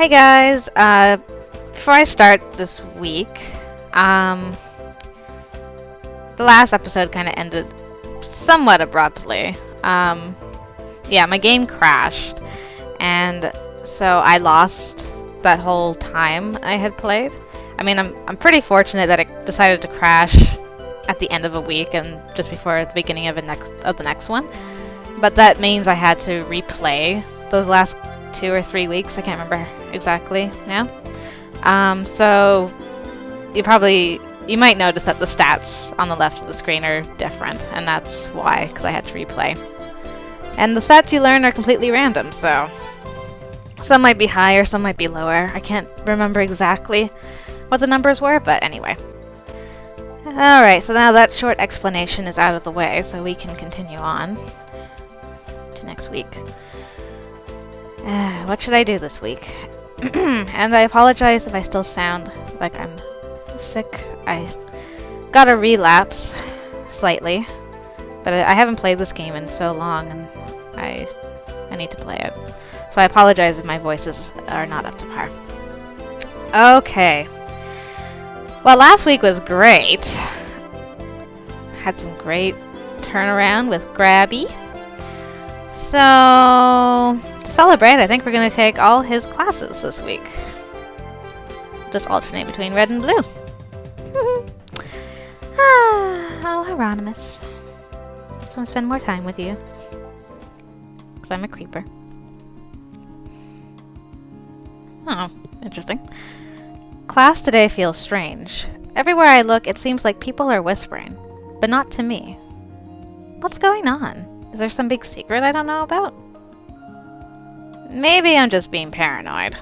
Hey guys, before I start this week, the last episode kind of ended somewhat abruptly. Yeah, my game crashed, and so I lost that whole time I had played. I mean, I'm pretty fortunate that it decided to crash at the end of a week and just before the beginning of the next one. But that means I had to replay those last 2 or 3 weeks. I can't remember exactly now. So you might notice that the stats on the left of the screen are different, and that's why, because I had to replay. And the stats you learn are completely random, so some might be higher, some might be lower. I can't remember exactly what the numbers were, but anyway. Alright, so now that short explanation is out of the way, so we can continue on to next week. What should I do this week? And I apologize if I still sound like I'm sick. I got a relapse, slightly, but I haven't played this game in so long, and I need to play it. So I apologize if my voices are not up to par. Okay. Well, last week was great. Had some great turnaround with Grabby. So, to celebrate, I think we're going to take all his classes this week. Just alternate between red and blue. Oh, Hieronymous. Just want to spend more time with you. Because I'm a creeper. Oh, interesting. Class today feels strange. Everywhere I look, it seems like people are whispering. But not to me. What's going on? Is there some big secret I don't know about? Maybe I'm just being paranoid.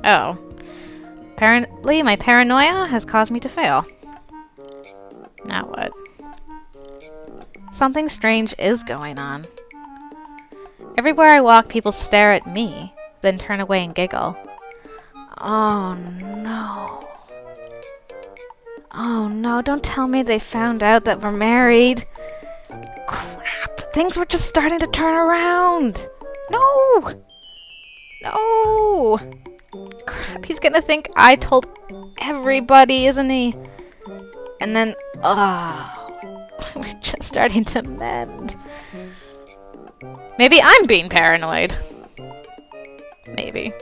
Oh. Apparently, my paranoia has caused me to fail. Now what? Something strange is going on. Everywhere I walk, people stare at me, then turn away and giggle. Oh no. Oh no, don't tell me they found out that we're married. Crap, things were just starting to turn around. No! No! Crap, he's gonna think I told everybody, isn't he? And then, we're just starting to mend. Maybe I'm being paranoid. Maybe.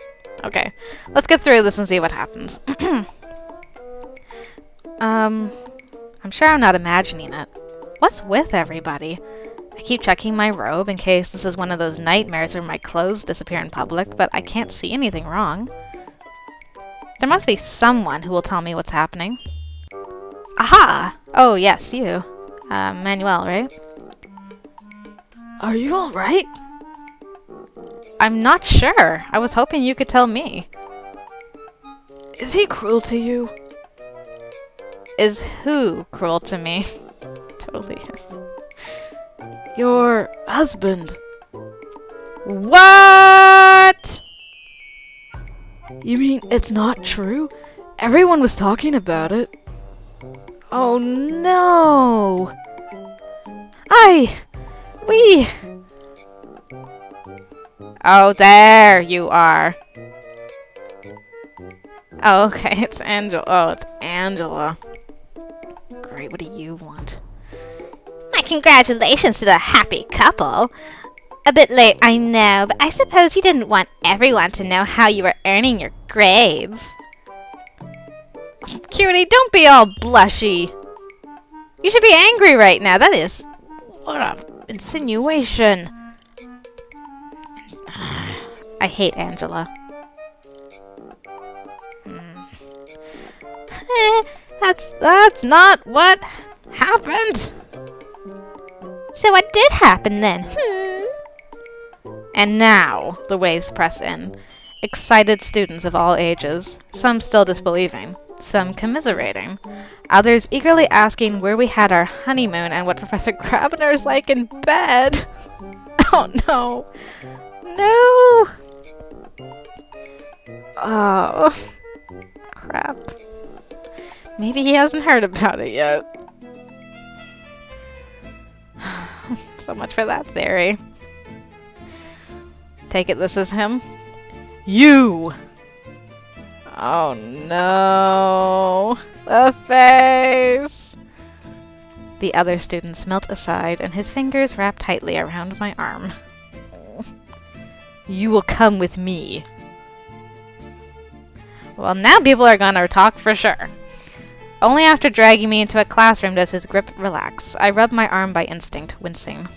Okay, let's get through this and see what happens. I'm sure I'm not imagining it. What's with everybody? I keep checking my robe in case this is one of those nightmares where my clothes disappear in public, but I can't see anything wrong. There must be someone who will tell me what's happening. Aha! Oh, yes, you. Manuel, right? Are you alright? I'm not sure. I was hoping you could tell me. Is he cruel to you? Is who cruel to me? Totally is. Your husband. What? You mean it's not true? Everyone was talking about it. Oh no! We... Oh, there you are. Oh, okay, it's Angela. Oh, it's Angela. Great, what do you want? My congratulations to the happy couple. A bit late, I know, but I suppose you didn't want everyone to know how you were earning your grades. Cutie, don't be all blushy. You should be angry right now. That is... what a insinuation. I hate Angela. That's not what happened. So what did happen then? And now the waves press in. Excited students of all ages, some still disbelieving, some commiserating, others eagerly asking where we had our honeymoon and what Professor Grabiner is like in bed. Oh no. No. Oh. Crap. Maybe he hasn't heard about it yet. So much for that theory. Take it this is him. You! Oh no. The face! The other student smelt aside, and his fingers wrapped tightly around my arm. You will come with me. Well, now people are gonna talk for sure. Only after dragging me into a classroom does his grip relax. I rub my arm by instinct, wincing.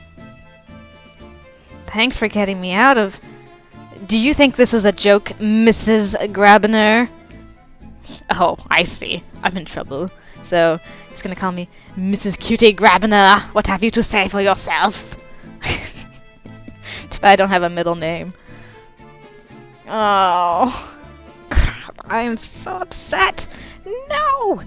Thanks for getting me out of... Do you think this is a joke, Mrs. Grabiner? Oh, I see. I'm in trouble. So, he's gonna call me Mrs. Cutie Grabiner. What have you to say for yourself? Too bad I don't have a middle name. Oh, crap, I'm so upset. No!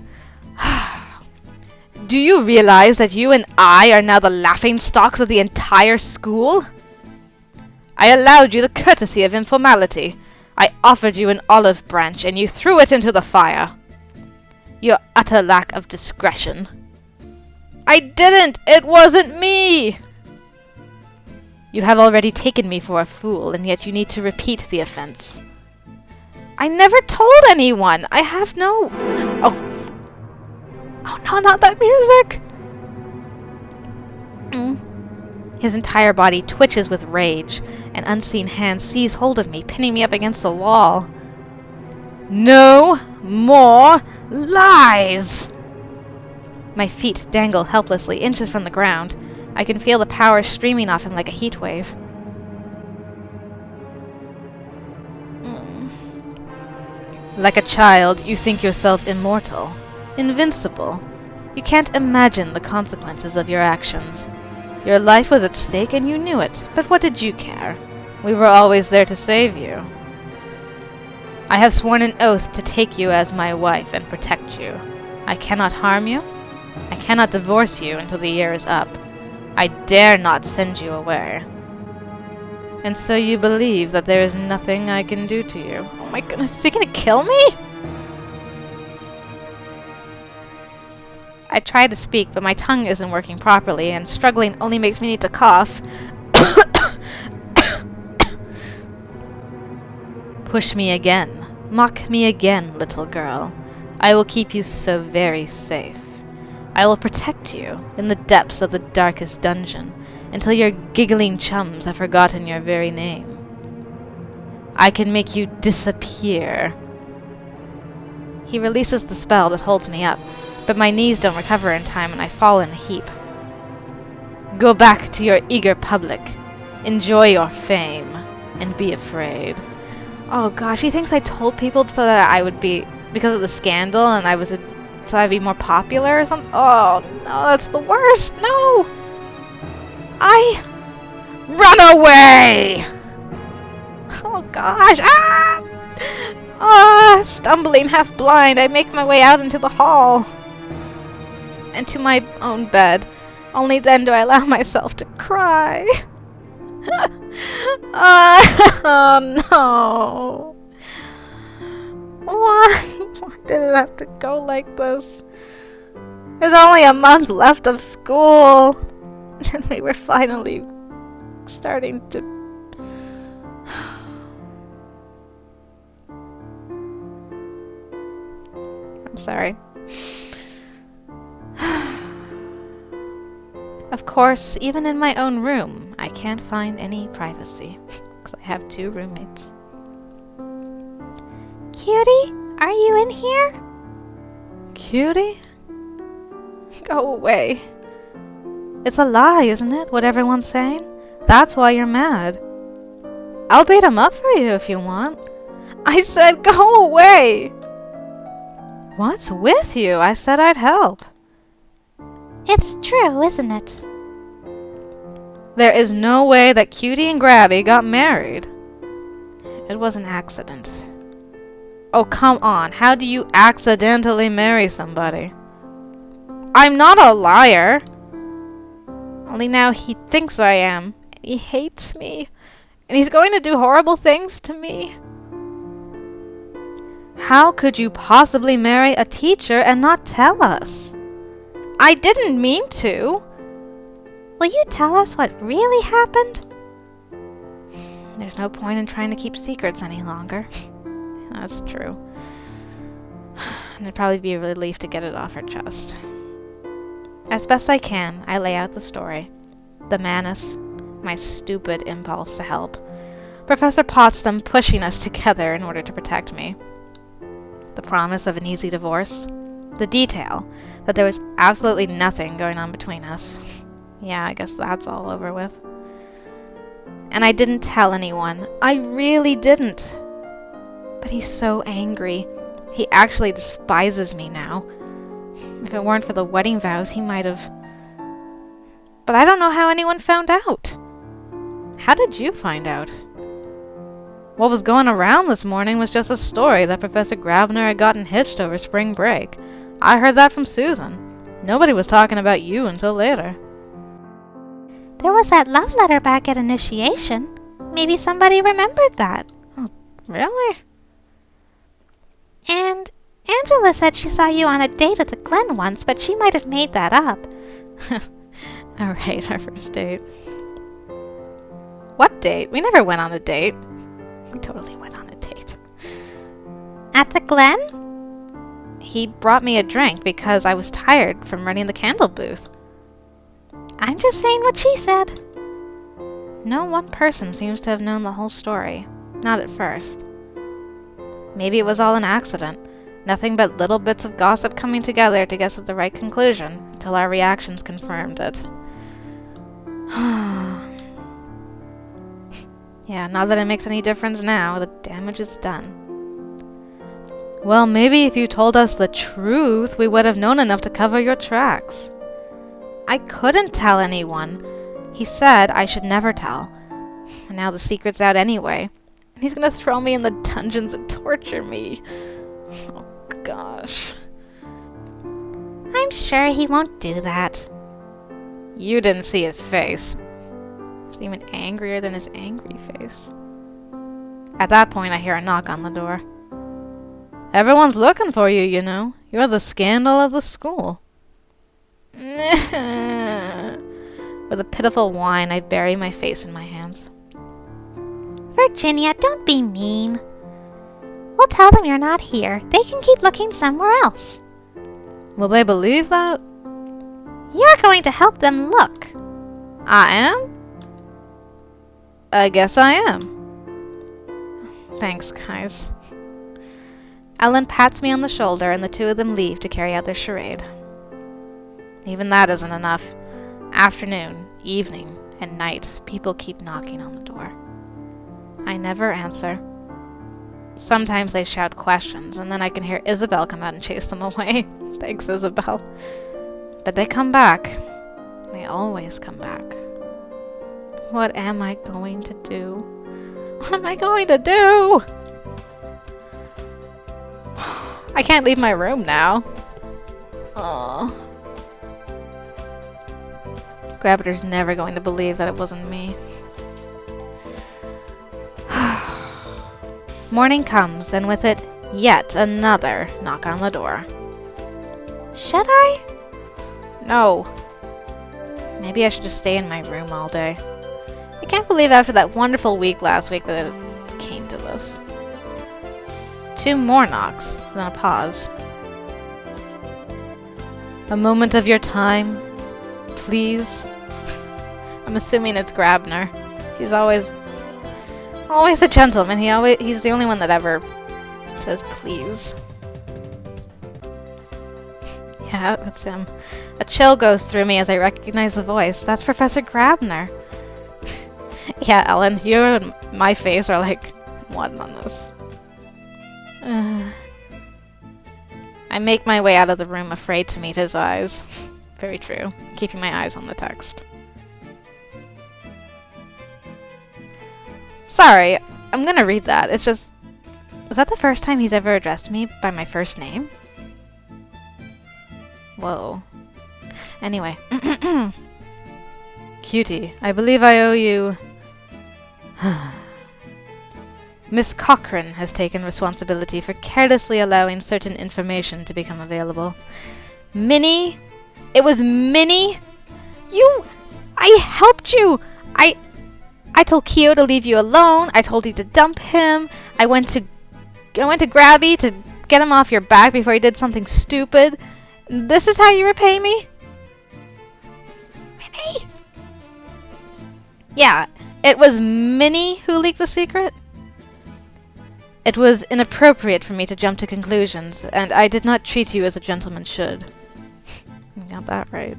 Do you realize that you and I are now the laughingstocks of the entire school? I allowed you the courtesy of informality. I offered you an olive branch, and you threw it into the fire. Your utter lack of discretion. I didn't! It wasn't me! You have already taken me for a fool, and yet you need to repeat the offense. I never told anyone! I have no... Oh no, not that music! His entire body twitches with rage. An unseen hand seize hold of me, pinning me up against the wall. No more lies! My feet dangle helplessly, inches from the ground. I can feel the power streaming off him like a heat wave. Like a child, you think yourself immortal, invincible. You can't imagine the consequences of your actions. Your life was at stake and you knew it, but what did you care? We were always there to save you. I have sworn an oath to take you as my wife and protect you. I cannot harm you. I cannot divorce you until the year is up. I dare not send you away. And so you believe that there is nothing I can do to you. Oh my goodness, is he gonna kill me? I try to speak, but my tongue isn't working properly, and struggling only makes me need to cough. Push me again. Mock me again, little girl. I will keep you so very safe. I will protect you in the depths of the darkest dungeon until your giggling chums have forgotten your very name. I can make you disappear. He releases the spell that holds me up, but my knees don't recover in time and I fall in a heap. Go back to your eager public. Enjoy your fame, and be afraid. Oh gosh, he thinks I told people so that I would be, because of the scandal, and so I'd be more popular or something? Oh no, that's the worst, no! Run away! Oh gosh, stumbling, half blind, I make my way out into the hall. And to my own bed. Only then do I allow myself to cry. Oh no. Why did it have to go like this? There's only a month left of school. And we were finally starting to... I'm sorry. Of course, even in my own room, I can't find any privacy, because I have 2 roommates. Cutie, are you in here? Cutie? Go away. It's a lie, isn't it, what everyone's saying? That's why you're mad. I'll beat him up for you if you want. I said go away! What's with you? I said I'd help. It's true, isn't it? There is no way that Cutie and Grabby got married. It was an accident. Oh, come on. How do you accidentally marry somebody? I'm not a liar. Only now he thinks I am. He hates me. And he's going to do horrible things to me. How could you possibly marry a teacher and not tell us? I didn't mean to. Will you tell us what really happened? There's no point in trying to keep secrets any longer. That's true. And it'd probably be a relief to get it off her chest. As best I can, I lay out the story. The menace, my stupid impulse to help, Professor Potsdam pushing us together in order to protect me, the promise of an easy divorce, the detail that there was absolutely nothing going on between us. Yeah, I guess that's all over with. And I didn't tell anyone. I really didn't. But he's so angry. He actually despises me now. If it weren't for the wedding vows, he might have... But I don't know how anyone found out. How did you find out? What was going around this morning was just a story that Professor Grabiner had gotten hitched over spring break. I heard that from Susan. Nobody was talking about you until later. There was that love letter back at initiation. Maybe somebody remembered that. Oh, really? And Angela said she saw you on a date at the Glen once, but she might have made that up. Alright, our first date. What date? We never went on a date. We totally went on a date. At the Glen? He brought me a drink because I was tired from running the candle booth. I'm just saying what she said. No one person seems to have known the whole story. Not at first. Maybe it was all an accident. Nothing but little bits of gossip coming together to guess at the right conclusion until our reactions confirmed it. Yeah, not that it makes any difference now. The damage is done. Well, maybe if you told us the truth, we would have known enough to cover your tracks. I couldn't tell anyone. He said I should never tell. And now the secret's out anyway. And he's gonna throw me in the dungeons and torture me. Oh, gosh. I'm sure he won't do that. You didn't see his face. He's even angrier than his angry face. At that point, I hear a knock on the door. Everyone's looking for you, you know. You're the scandal of the school. With a pitiful whine, I bury my face in my hands. Virginia, don't be mean. We'll tell them you're not here. They can keep looking somewhere else. Will they believe that? You're going to help them look. I am? I guess I am. Thanks, guys. Ellen pats me on the shoulder and the two of them leave to carry out their charade. Even that isn't enough. Afternoon, evening, and night, people keep knocking on the door. I never answer. Sometimes they shout questions, and then I can hear Isabel come out and chase them away. Thanks, Isabel. But they come back. They always come back. What am I going to do? What am I going to do? I can't leave my room now. Oh. Grabiner's never going to believe that it wasn't me. Morning comes, and with it, yet another knock on the door. Should I? No. Maybe I should just stay in my room all day. I can't believe after that wonderful week last week that it came to this. Two more knocks, then a pause. A moment of your time, please. I'm assuming it's Grabiner. He's always a gentleman. He's the only one that ever says please. Yeah, that's him. A chill goes through me as I recognize the voice. That's Professor Grabiner. Yeah, Ellen, you and my face are like one on this. I make my way out of the room, afraid to meet his eyes. Very true. Keeping my eyes on the text. Sorry, I'm gonna read that. It's just... Is that the first time he's ever addressed me by my first name? Whoa. Anyway. Cutie, I believe I owe you... Miss Cochrane has taken responsibility for carelessly allowing certain information to become available. Minnie? It was Minnie? I helped you! I told Kyo to leave you alone. I told you to dump him. I went to Grabby to get him off your back before he did something stupid. This is how you repay me? Minnie? Yeah, it was Minnie who leaked the secret. It was inappropriate for me to jump to conclusions, and I did not treat you as a gentleman should. You got that right.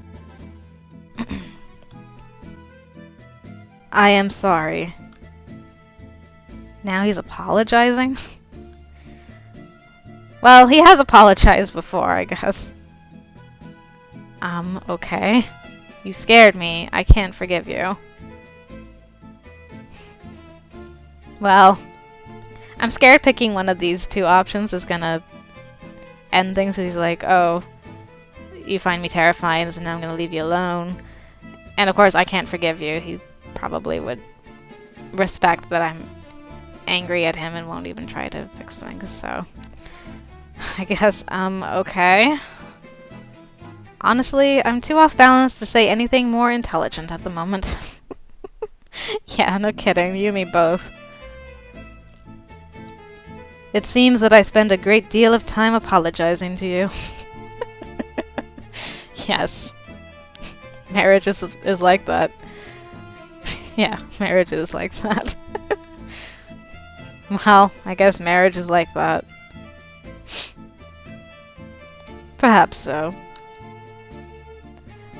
I am sorry. Now he's apologizing? Well, he has apologized before, I guess. Okay. You scared me. I can't forgive you. Well, I'm scared picking one of these two options is gonna end things. He's like, oh, you find me terrifying, so now I'm gonna leave you alone. And of course, I can't forgive you. He probably would respect that I'm angry at him and won't even try to fix things, so I guess, okay. Honestly, I'm too off balance to say anything more intelligent at the moment. Yeah, no kidding. You and me both. It seems that I spend a great deal of time apologizing to you. Yes. Marriage is like that. Yeah, marriage is like that. Well, I guess marriage is like that. Perhaps so.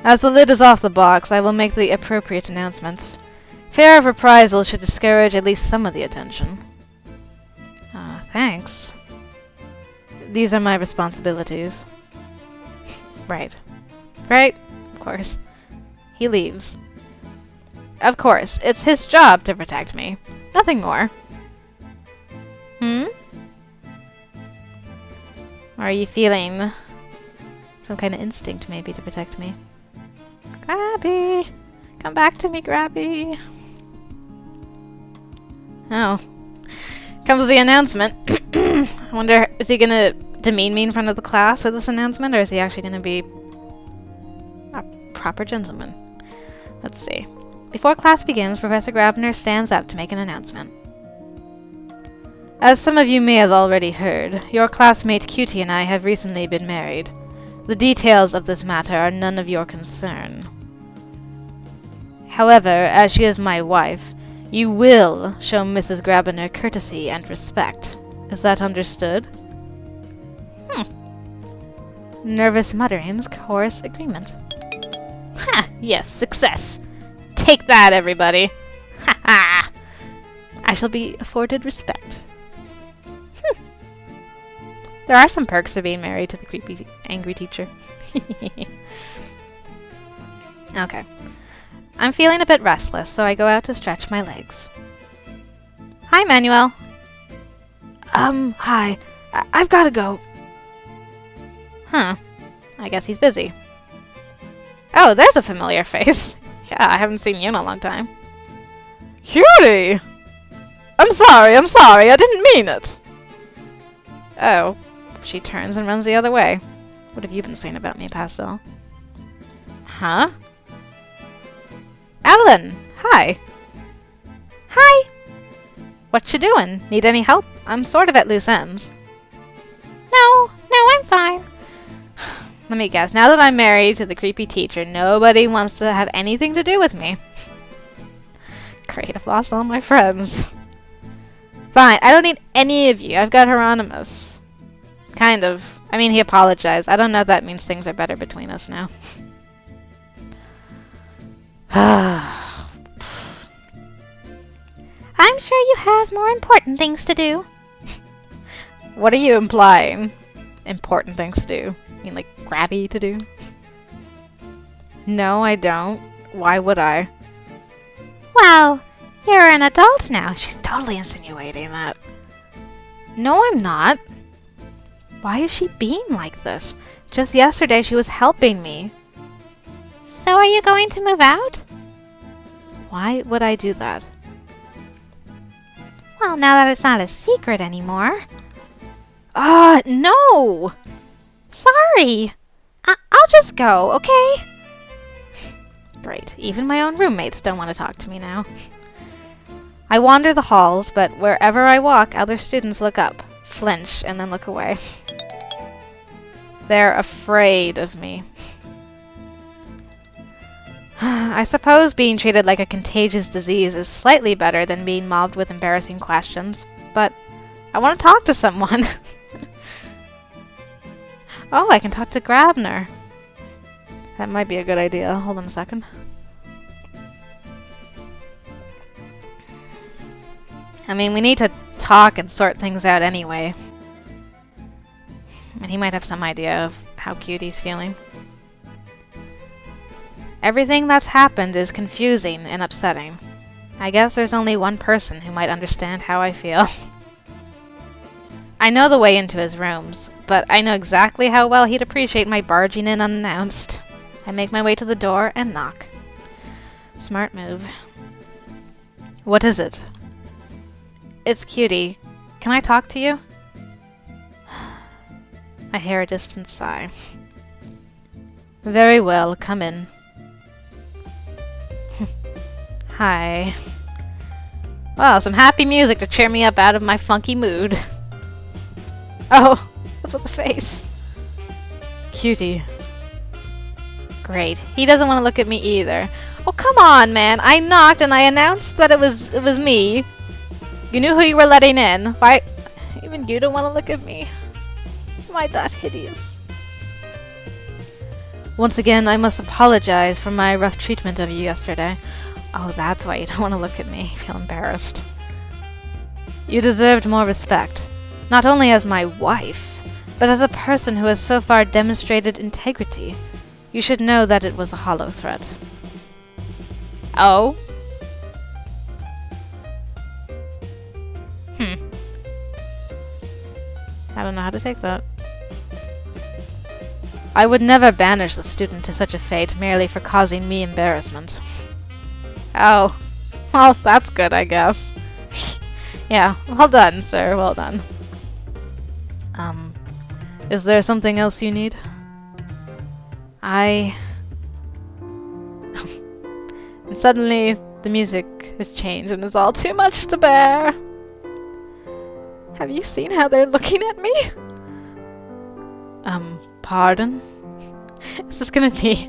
As the lid is off the box, I will make the appropriate announcements. Fear of reprisal should discourage at least some of the attention. Thanks. These are my responsibilities. Right. Right? Of course. He leaves. Of course, it's his job to protect me. Nothing more. Are you feeling some kind of instinct maybe to protect me? Grabby! Come back to me, Grabby! Oh. Comes the announcement. I wonder, is he gonna demean me in front of the class with this announcement, or is he actually gonna be a proper gentleman? Let's see. Before class begins, Professor Grabiner stands up to make an announcement. As some of you may have already heard, your classmate Cutie and I have recently been married. The details of this matter are none of your concern. However, as she is my wife, you will show Mrs. Grabiner courtesy and respect. Is that understood? Nervous mutterings chorus agreement. Ha! Yes, success! Take that, everybody! Ha ha! I shall be afforded respect. There are some perks to being married to the creepy, angry teacher. Okay. I'm feeling a bit restless, so I go out to stretch my legs. Hi, Manuel. Hi. I've gotta go. Huh. I guess he's busy. Oh, there's a familiar face. Yeah, I haven't seen you in a long time. Cutie! I'm sorry, I didn't mean it. Oh. She turns and runs the other way. What have you been saying about me, Pastel? Huh? Ellen! Hi! Hi! What you doing? Need any help? I'm sort of at loose ends. No, I'm fine. Let me guess, now that I'm married to the creepy teacher, nobody wants to have anything to do with me. Great, I've lost all my friends. Fine, I don't need any of you. I've got Hieronymous. Kind of. I mean, he apologized. I don't know if that means things are better between us now. I'm sure you have more important things to do. What are you implying? Important things to do? You mean like grabby to do? No, I don't. Why would I? Well, you're an adult now. She's totally insinuating that. No, I'm not. Why is she being like this? Just yesterday she was helping me. So are you going to move out? Why would I do that? Well, now that it's not a secret anymore. No! Sorry. I'll just go, okay? Great. Even my own roommates don't want to talk to me now. I wander the halls, but wherever I walk, other students look up, flinch, and then look away. They're afraid of me. I suppose being treated like a contagious disease is slightly better than being mobbed with embarrassing questions, but I want to talk to someone. Oh, I can talk to Grabiner. That might be a good idea. Hold on a second. I mean, we need to talk and sort things out anyway. And he might have some idea of how Cutie's feeling. Everything that's happened is confusing and upsetting. I guess there's only one person who might understand how I feel. I know the way into his rooms, but I know exactly how well he'd appreciate my barging in unannounced. I make my way to the door and knock. Smart move. What is it? It's Cutie. Can I talk to you? I hear a distant sigh. Very well, come in. Hi. Well, some happy music to cheer me up out of my funky mood. Oh, what's with the face? Cutie. Great. He doesn't want to look at me either. Oh, come on, man. I knocked and I announced that it was me. You knew who you were letting in. Why? Even you don't want to look at me. Am I that hideous? Once again, I must apologize for my rough treatment of you yesterday. Oh, that's why you don't want to look at me. I feel embarrassed. You deserved more respect. Not only as my wife, but as a person who has so far demonstrated integrity. You should know that it was a hollow threat. Oh? I don't know how to take that. I would never banish the student to such a fate merely for causing me embarrassment. Oh. Well, that's good, I guess. Yeah, well done, sir, well done. Is there something else you need? And suddenly, the music has changed and is all too much to bear. Have you seen how they're looking at me? Pardon? Is this gonna be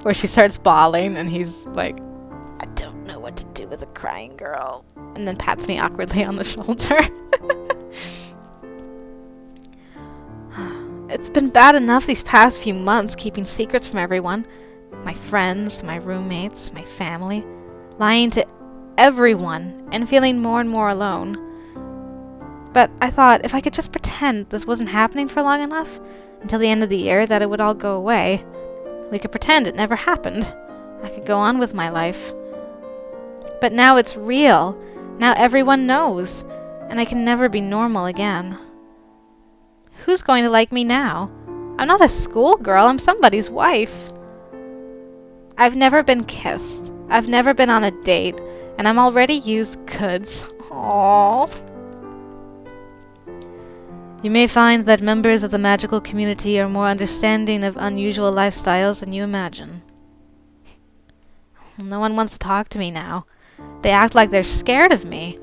where she starts bawling and he's like, I don't know what to do with a crying girl, and then pats me awkwardly on the shoulder? It's been bad enough these past few months keeping secrets from everyone. My friends, my roommates, my family. Lying to everyone and feeling more and more alone. But I thought if I could just pretend this wasn't happening for long enough, until the end of the year, that it would all go away. We could pretend it never happened. I could go on with my life. But now it's real. Now everyone knows. And I can never be normal again. Who's going to like me now? I'm not a schoolgirl, I'm somebody's wife. I've never been kissed. I've never been on a date. And I'm already used goods. Aww. You may find that members of the magical community are more understanding of unusual lifestyles than you imagine. No one wants to talk to me now. They act like they're scared of me.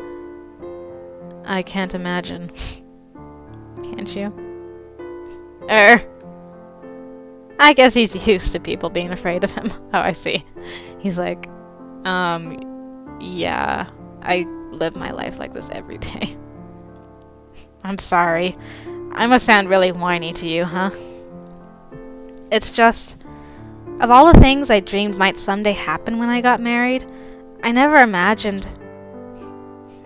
I can't imagine. Can't you? I guess he's used to people being afraid of him. Oh, I see. He's like, yeah, I live my life like this every day. I'm sorry. I must sound really whiny to you, huh? It's just, of all the things I dreamed might someday happen when I got married, I never imagined.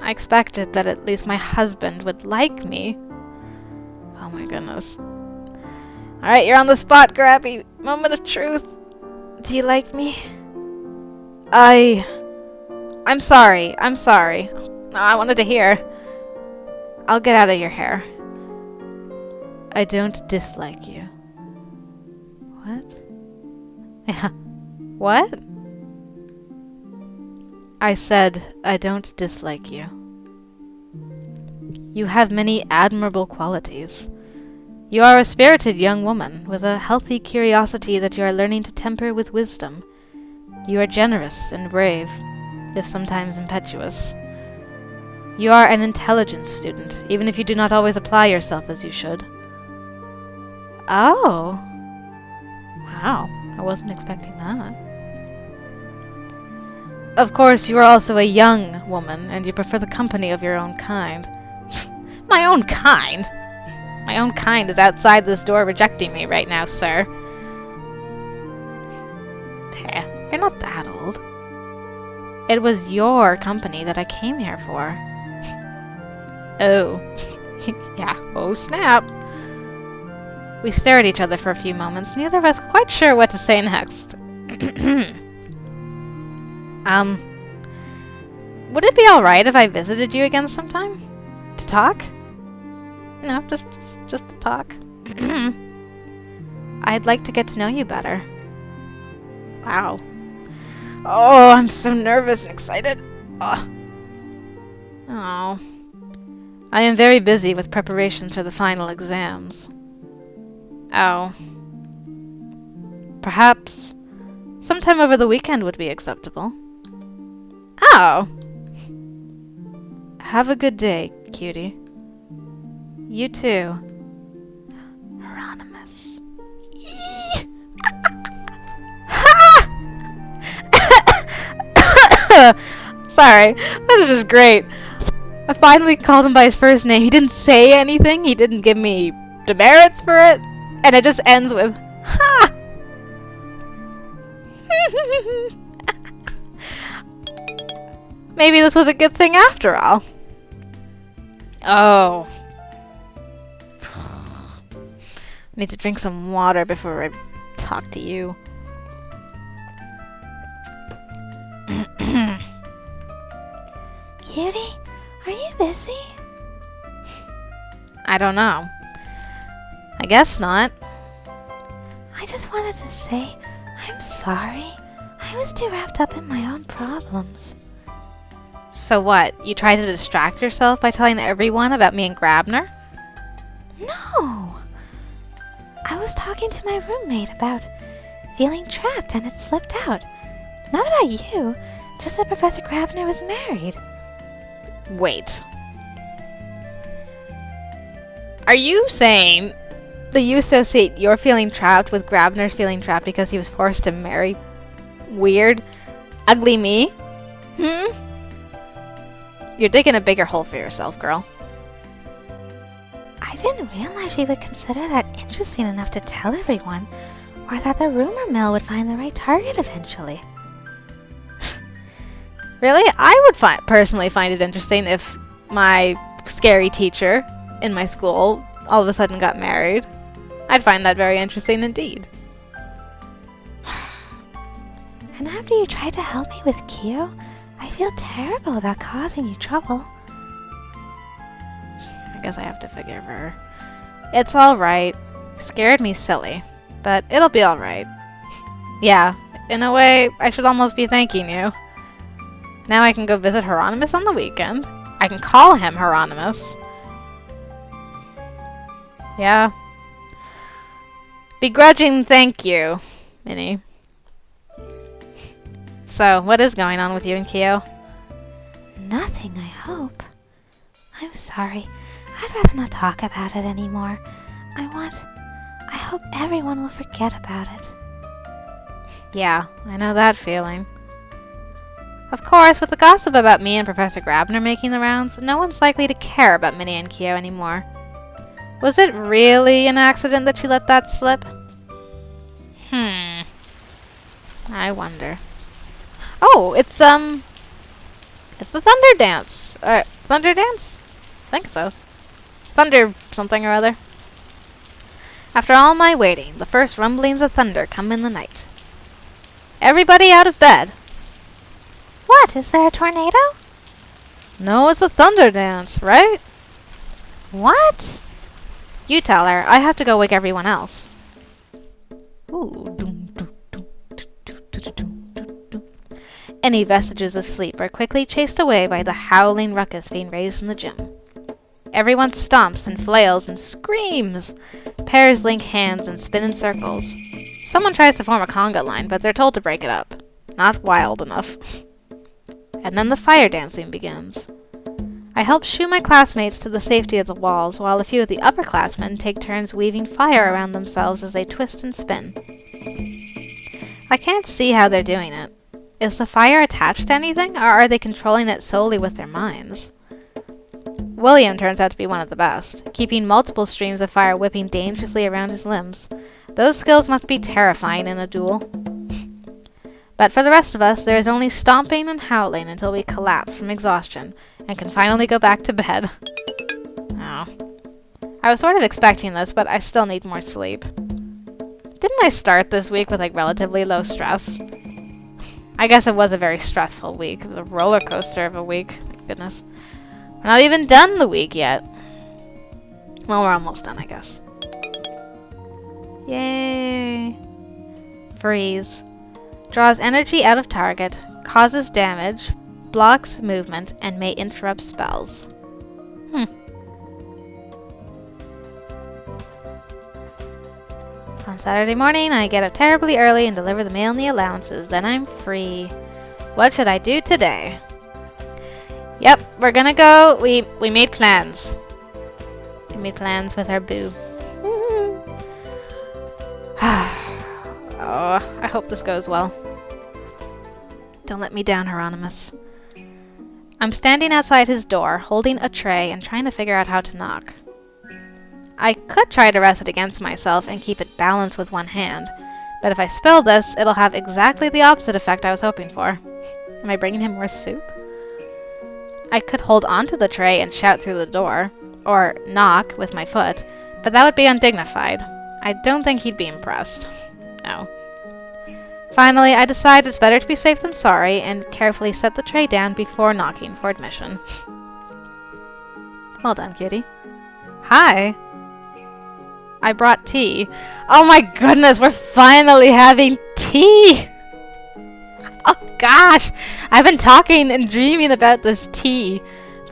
I expected that at least my husband would like me. Oh my goodness. Alright, you're on the spot, Grabby. Moment of truth. Do you like me? I'm sorry. I'm sorry. I wanted to hear. I'll get out of your hair. I don't dislike you. What? Yeah. What? I said, I don't dislike you. You have many admirable qualities. You are a spirited young woman, with a healthy curiosity that you are learning to temper with wisdom. You are generous and brave, if sometimes impetuous. You are an intelligent student, even if you do not always apply yourself as you should. Oh. Wow, I wasn't expecting that. Of course, you are also a young woman, and you prefer the company of your own kind. My own kind? My own kind is outside this door rejecting me right now, sir. Heh, you're not that old. It was your company that I came here for. Oh. Yeah, oh snap. We stare at each other for a few moments, neither of us quite sure what to say next. Would it be alright if I visited you again sometime? To talk? No, just to talk. I'd like to get to know you better. Wow. Oh, I'm so nervous and excited. Oh. I am very busy with preparations for the final exams. Oh. Perhaps sometime over the weekend would be acceptable. Oh. Have a good day, cutie. You too. Hieronymous. Sorry, that is just great. I finally called him by his first name. He didn't say anything. He didn't give me demerits for it. And it just ends with, ha! Maybe this was a good thing after all. Oh. I need to drink some water before I talk to you. Cutie, are you busy? I don't know. I guess not. I just wanted to say, I'm sorry. I was too wrapped up in my own problems. So what? You tried to distract yourself by telling everyone about me and Grabiner? No! I was talking to my roommate about feeling trapped and it slipped out. Not about you, just that Professor Grabiner was married. Wait. Are you saying that you associate your feeling trapped with Grabiner's feeling trapped because he was forced to marry weird, ugly me? You're digging a bigger hole for yourself, girl. I didn't realize you would consider that interesting enough to tell everyone, or that the rumor mill would find the right target eventually. Really? I would personally find it interesting if my scary teacher in my school all of a sudden got married. I'd find that very interesting indeed. And after you tried to help me with Kyo, I feel terrible about causing you trouble. I guess I have to forgive her. It's alright. Scared me silly. But it'll be alright. Yeah, in a way, I should almost be thanking you. Now I can go visit Hieronymous on the weekend. I can call him Hieronymous. Yeah. Begrudging thank you, Minnie. So, what is going on with you and Kyo? Nothing, I hope. I'm sorry. I'd rather not talk about it anymore. I hope everyone will forget about it. Yeah, I know that feeling. Of course, with the gossip about me and Professor Grabiner making the rounds, no one's likely to care about Minnie and Kyo anymore. Was it really an accident that she let that slip? I wonder. Oh, it's the Thunder Dance. Thunder Dance? I think so. Thunder something or other. After all my waiting, the first rumblings of thunder come in the night. Everybody out of bed. What, is there a tornado? No, it's the Thunder Dance, right? What? You tell her. I have to go wake everyone else. Ooh. Any vestiges of sleep are quickly chased away by the howling ruckus being raised in the gym. Everyone stomps and flails and screams. Pairs link hands and spin in circles. Someone tries to form a conga line, but they're told to break it up. Not wild enough. And then the fire dancing begins. I help shoo my classmates to the safety of the walls, while a few of the upperclassmen take turns weaving fire around themselves as they twist and spin. I can't see how they're doing it. Is the fire attached to anything, or are they controlling it solely with their minds? William turns out to be one of the best, keeping multiple streams of fire whipping dangerously around his limbs. Those skills must be terrifying in a duel. But for the rest of us, there is only stomping and howling until we collapse from exhaustion and can finally go back to bed. Oh. I was sort of expecting this, but I still need more sleep. Didn't I start this week with, like, relatively low stress? I guess it was a very stressful week. It was a roller coaster of a week. My goodness. We're not even done the week yet. Well, we're almost done, I guess. Yay. Freeze. Draws energy out of target, causes damage, blocks movement, and may interrupt spells. On Saturday morning, I get up terribly early and deliver the mail and the allowances. Then I'm free. What should I do today? Yep, we're gonna go. We made plans. We made plans with our boo. Oh, I hope this goes well. Don't let me down, Hieronymous. I'm standing outside his door, holding a tray and trying to figure out how to knock. I could try to rest it against myself and keep it balanced with one hand, but if I spill this, it'll have exactly the opposite effect I was hoping for. Am I bringing him more soup? I could hold onto the tray and shout through the door, or knock with my foot, but that would be undignified. I don't think he'd be impressed. No. Finally, I decide it's better to be safe than sorry and carefully set the tray down before knocking for admission. Well done, Cutie. Hi. I brought tea. Oh my goodness, we're finally having tea! Oh gosh! I've been talking and dreaming about this tea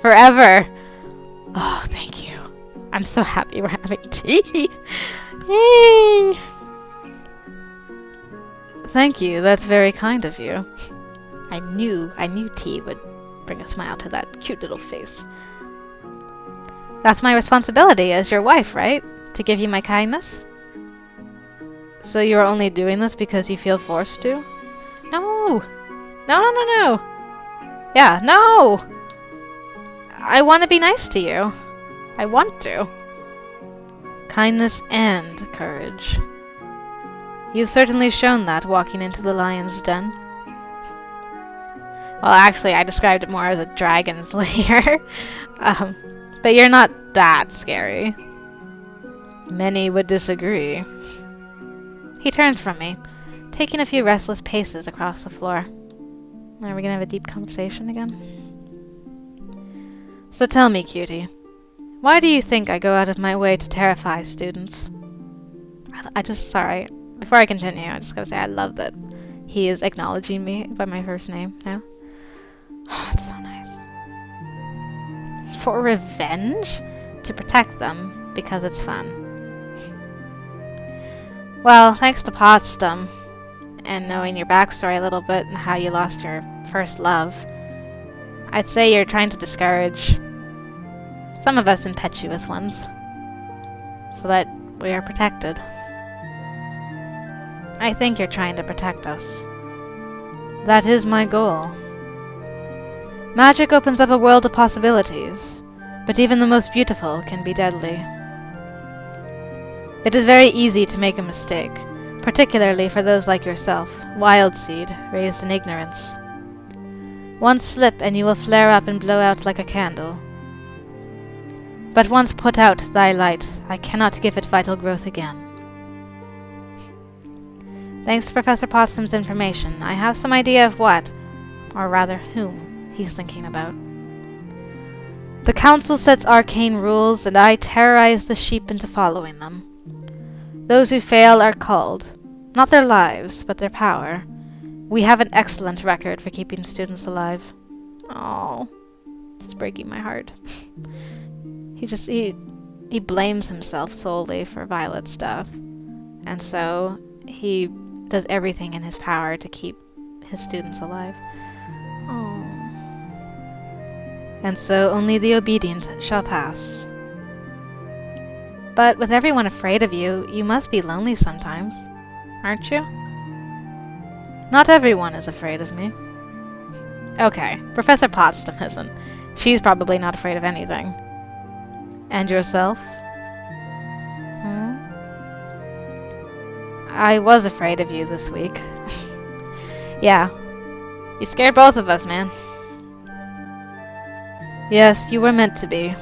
forever. Oh, thank you. I'm so happy we're having tea. Yay! Thank you, that's very kind of you. I knew tea would bring a smile to that cute little face. That's my responsibility as your wife, right? To give you my kindness? So you're only doing this because you feel forced to? No! No. Yeah, no! I want to be nice to you. I want to. Kindness and courage. You've certainly shown that walking into the lion's den. Well, actually, I described it more as a dragon's lair. But you're not that scary. Many would disagree. He turns from me, taking a few restless paces across the floor. Are we gonna have a deep conversation again? So tell me, Cutie, why do you think I go out of my way to terrify students? Sorry, before I continue, I just gotta say I love that he is acknowledging me by my first name now. Oh, it's so nice. For revenge? To protect them, because it's fun. Well, thanks to Potsdam, and knowing your backstory a little bit and how you lost your first love, I'd say you're trying to discourage some of us impetuous ones, so that we are protected. I think you're trying to protect us. That is my goal. Magic opens up a world of possibilities, but even the most beautiful can be deadly. It is very easy to make a mistake, particularly for those like yourself, wild seed, raised in ignorance. One slip and you will flare up and blow out like a candle. But once put out thy light, I cannot give it vital growth again. Thanks to Professor Potsdam's information, I have some idea of what, or rather whom, he's thinking about. The council sets arcane rules, and I terrorize the sheep into following them. Those who fail are culled, not their lives, but their power. We have an excellent record for keeping students alive. Oh, it's breaking my heart. He blames himself solely for Violet's death, and so he does everything in his power to keep his students alive. Oh. and so only the obedient shall pass. But with everyone afraid of you, you must be lonely sometimes, aren't you? Not everyone is afraid of me. Okay, Professor Potsdam isn't. She's probably not afraid of anything. And yourself? I was afraid of you this week. Yeah. You scared both of us, man. Yes, you were meant to be.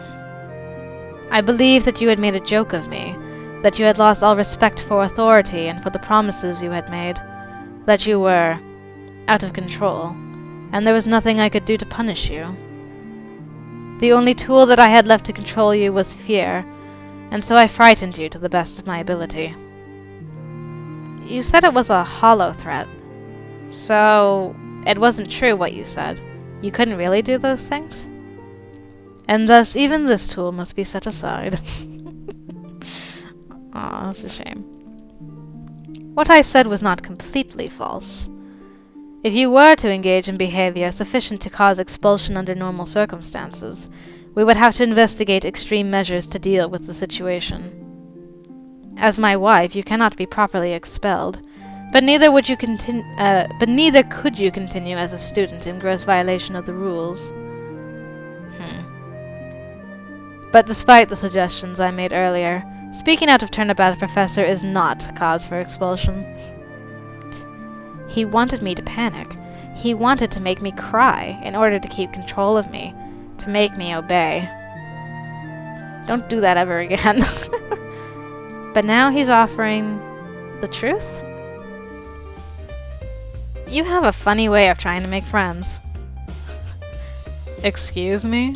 I believe that you had made a joke of me, that you had lost all respect for authority and for the promises you had made, that you were out of control, and there was nothing I could do to punish you. The only tool that I had left to control you was fear, and so I frightened you to the best of my ability. You said it was a hollow threat, so it wasn't true what you said. You couldn't really do those things? And thus even this tool must be set aside. Aw, that's a shame. What I said was not completely false. If you were to engage in behavior sufficient to cause expulsion under normal circumstances, we would have to investigate extreme measures to deal with the situation. As my wife, you cannot be properly expelled, but neither could you continue as a student in gross violation of the rules. But despite the suggestions I made earlier, speaking out of turn about a professor is not cause for expulsion. He wanted me to panic. He wanted to make me cry in order to keep control of me, to make me obey. Don't do that ever again. But now he's offering the truth? You have a funny way of trying to make friends. Excuse me?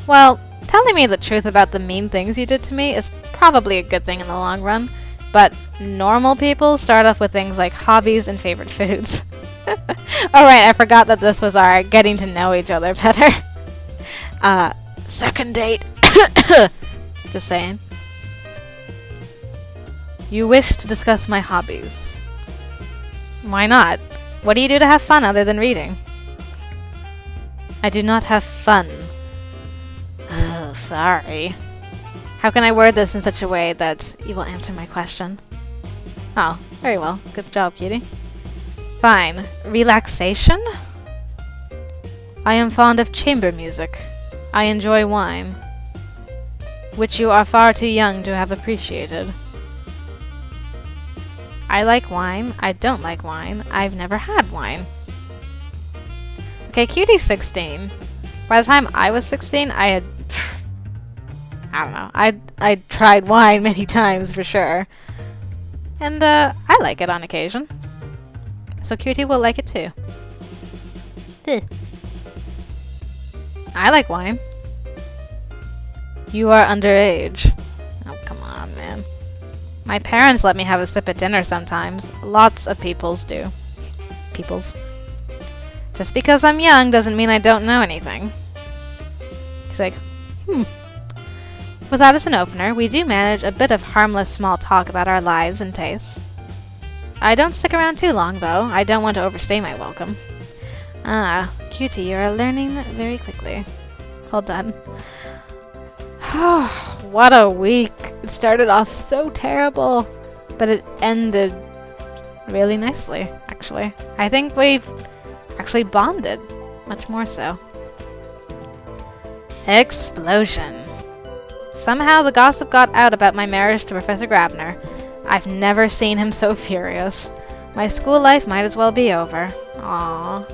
Well, telling me the truth about the mean things you did to me is probably a good thing in the long run, but normal people start off with things like hobbies and favorite foods. Alright, I forgot that this was our getting to know each other better. Second date. Just saying. You wish to discuss my hobbies. Why not? What do you do to have fun other than reading? I do not have fun. Oh, sorry. How can I word this in such a way that you will answer my question? Oh, very well. Good job, Cutie. Fine. Relaxation? I am fond of chamber music. I enjoy wine, which you are far too young to have appreciated. I like wine. I don't like wine. I've never had wine. Okay, Cutie's 16. By the time I was 16, I don't know. I'd tried wine many times for sure. And I like it on occasion. So Cutie will like it too. I like wine. You are underage. Oh, come on, man. My parents let me have a sip at dinner sometimes. Lots of peoples do. Peoples. Just because I'm young doesn't mean I don't know anything. He's like, With that as an opener, we do manage a bit of harmless small talk about our lives and tastes. I don't stick around too long, though. I don't want to overstay my welcome. Ah, Cutie, you are learning very quickly. Well done. What a week. It started off so terrible, but it ended really nicely, actually. I think we've actually bonded, much more so. Explosion. Somehow the gossip got out about my marriage to Professor Grabiner. I've never seen him so furious. My school life might as well be over. Aww.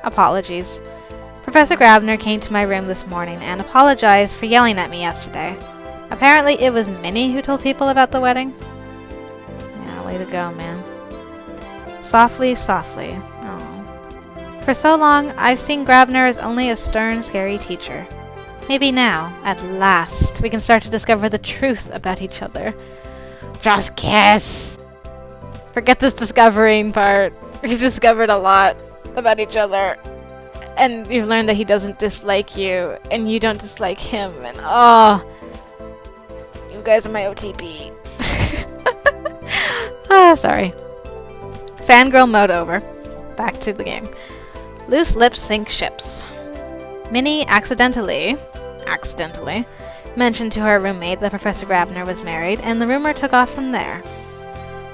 Apologies. Professor Grabiner came to my room this morning and apologized for yelling at me yesterday. Apparently it was Minnie who told people about the wedding. Yeah, way to go, man. Softly, softly. Aww. For so long, I've seen Grabiner as only a stern, scary teacher. Maybe now, at last, we can start to discover the truth about each other. Just kiss! Forget this discovering part. We've discovered a lot about each other. And you've learned that he doesn't dislike you, and you don't dislike him, and oh, you guys are my OTP. Sorry. Fangirl mode over. Back to the game. Loose lips sink ships. Minnie accidentally mentioned to her roommate that Professor Grabiner was married, and the rumor took off from there.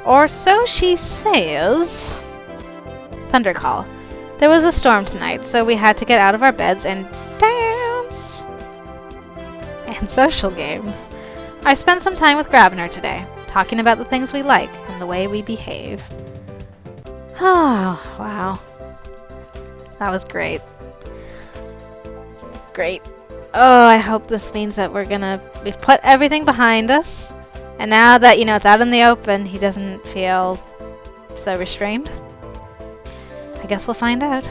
Or so she says. Thunder call. There was a storm tonight, so we had to get out of our beds and dance. And social games. I spent some time with Grabiner today, talking about the things we like and the way we behave. Oh, wow. That was great. Great. Oh, I hope this means that we've put everything behind us. And now that, it's out in the open, he doesn't feel so restrained. I guess we'll find out.